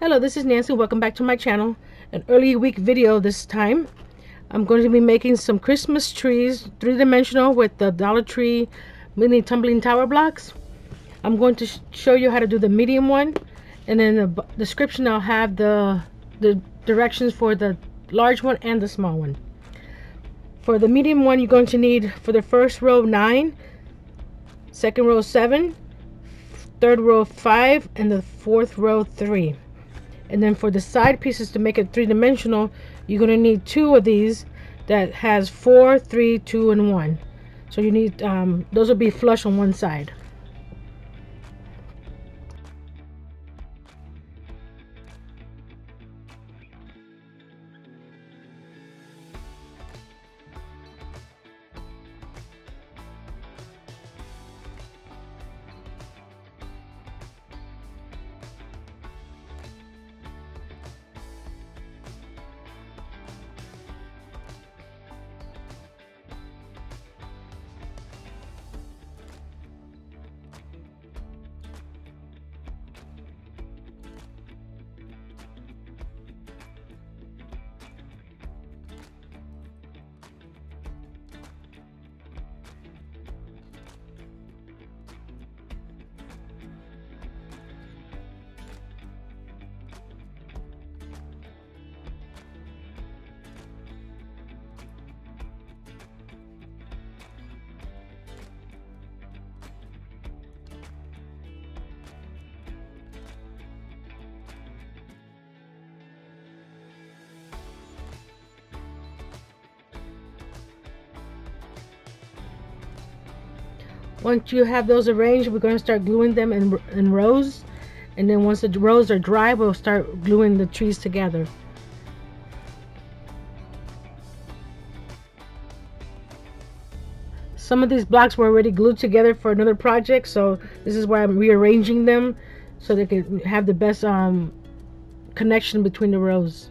Hello, this is Nancy. Welcome back to my channel. An early week video this time. I'm going to be making some Christmas trees, three-dimensional, with the Dollar Tree mini tumbling tower blocks. I'm going to show you how to do the medium one, and in the description I'll have the directions for the large one and the small one. For the medium one, you're going to need, for the first row, 9, second row 7, third row 5, and the fourth row 3. And then for the side pieces, to make it three-dimensional, you're going to need 2 of these that has 4, 3, 2, and 1. So you need those will be flush on one side. Once you have those arranged, we're going to start gluing them in rows, and then once the rows are dry, we'll start gluing the trees together. Some of these blocks were already glued together for another project, so this is why I'm rearranging them so they can have the best connection between the rows.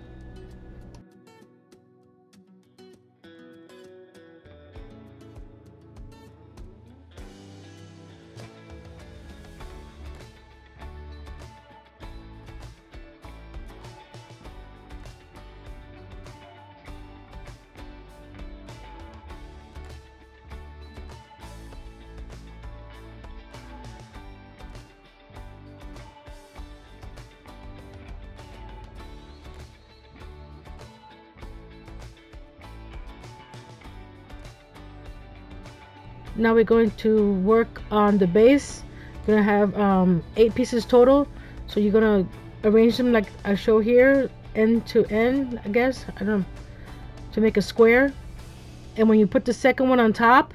Now we're going to work on the base. We're gonna have 8 pieces total, so you're gonna arrange them like I show here, end to end, I guess, I don't know, to make a square. And when you put the second one on top,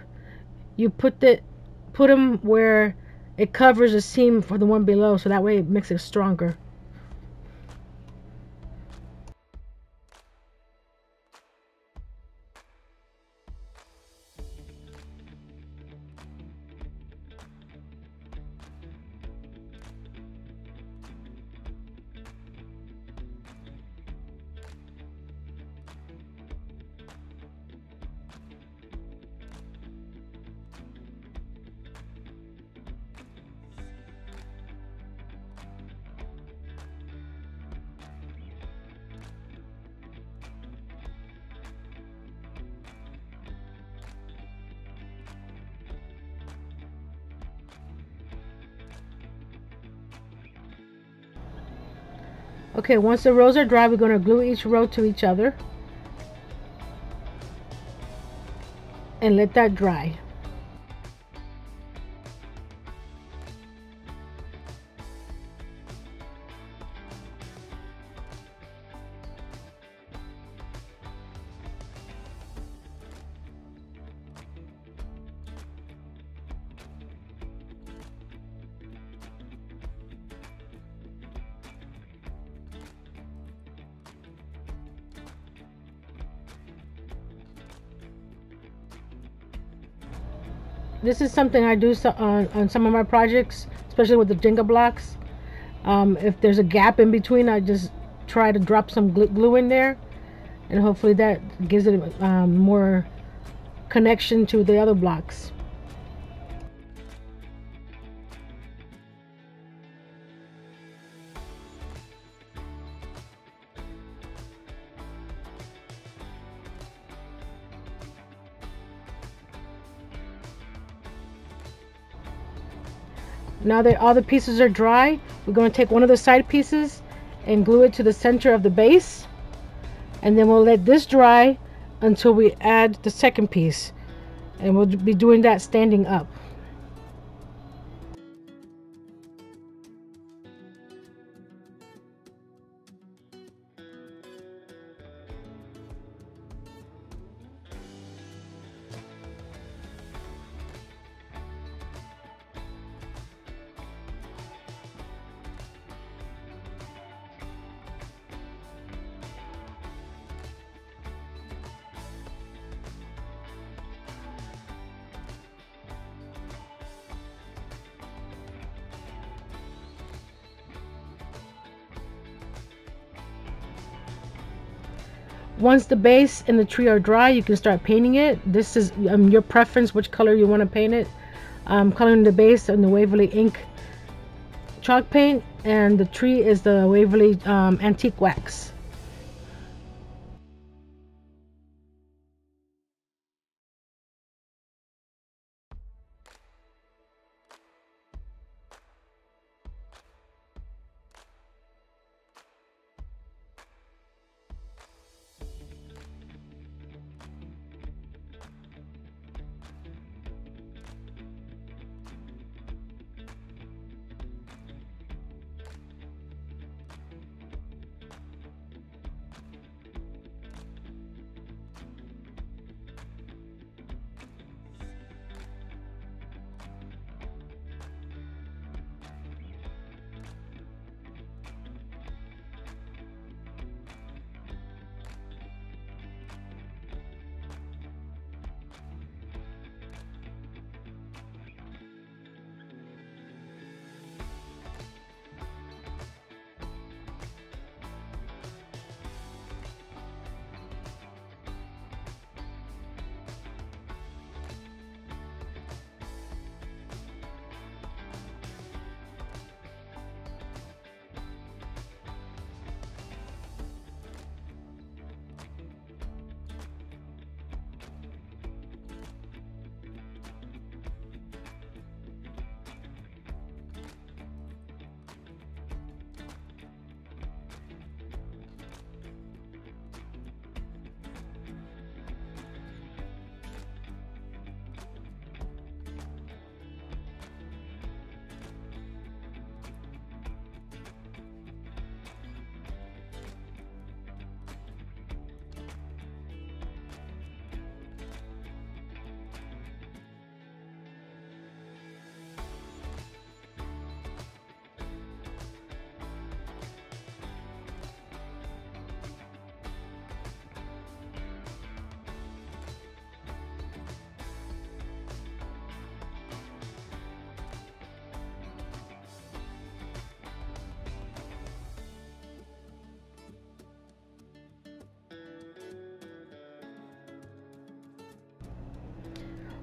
you put them where it covers the seam for the one below, so that way it makes it stronger. Okay, once the rows are dry, we're going to glue each row to each other and let that dry. This is something I do on some of my projects, especially with the Jenga blocks. If there's a gap in between, I just try to drop some glue in there, and hopefully that gives it more connection to the other blocks. Now that all the pieces are dry, we're going to take one of the side pieces and glue it to the center of the base, and then we'll let this dry until we add the second piece, and we'll be doing that standing up. Once the base and the tree are dry, you can start painting it. This is your preference, which color you want to paint it. I'm coloring the base in the Waverly ink chalk paint, and the tree is the Waverly antique wax.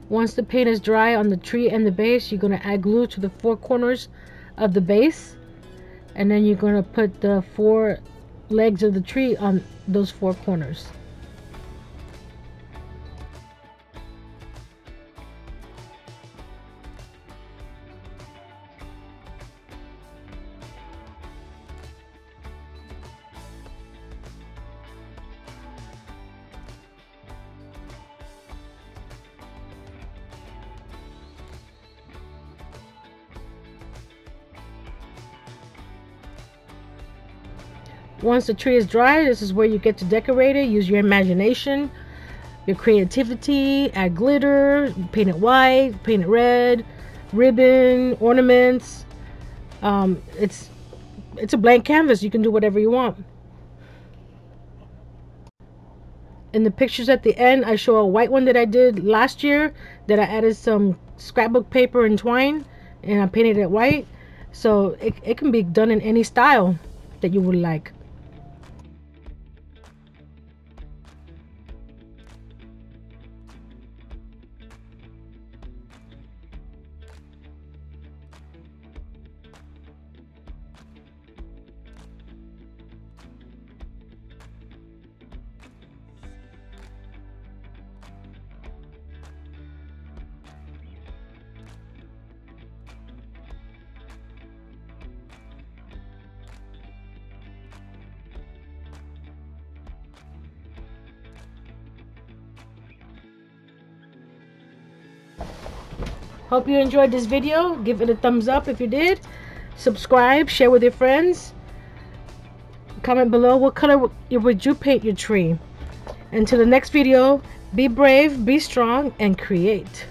Once the paint is dry on the tree and the base, you're going to add glue to the four corners of the base, and then you're going to put the four legs of the tree on those four corners. Once the tree is dry, this is where you get to decorate it. Use your imagination, your creativity, add glitter, paint it white, paint it red, ribbon, ornaments. It's a blank canvas. You can do whatever you want. In the pictures at the end, I show a white one that I did last year that I added some scrapbook paper and twine, and I painted it white. So it can be done in any style that you would like. Hope you enjoyed this video. Give it a thumbs up if you did. Subscribe, share with your friends. Comment below what color would you paint your tree. Until the next video, be brave, be strong, and create.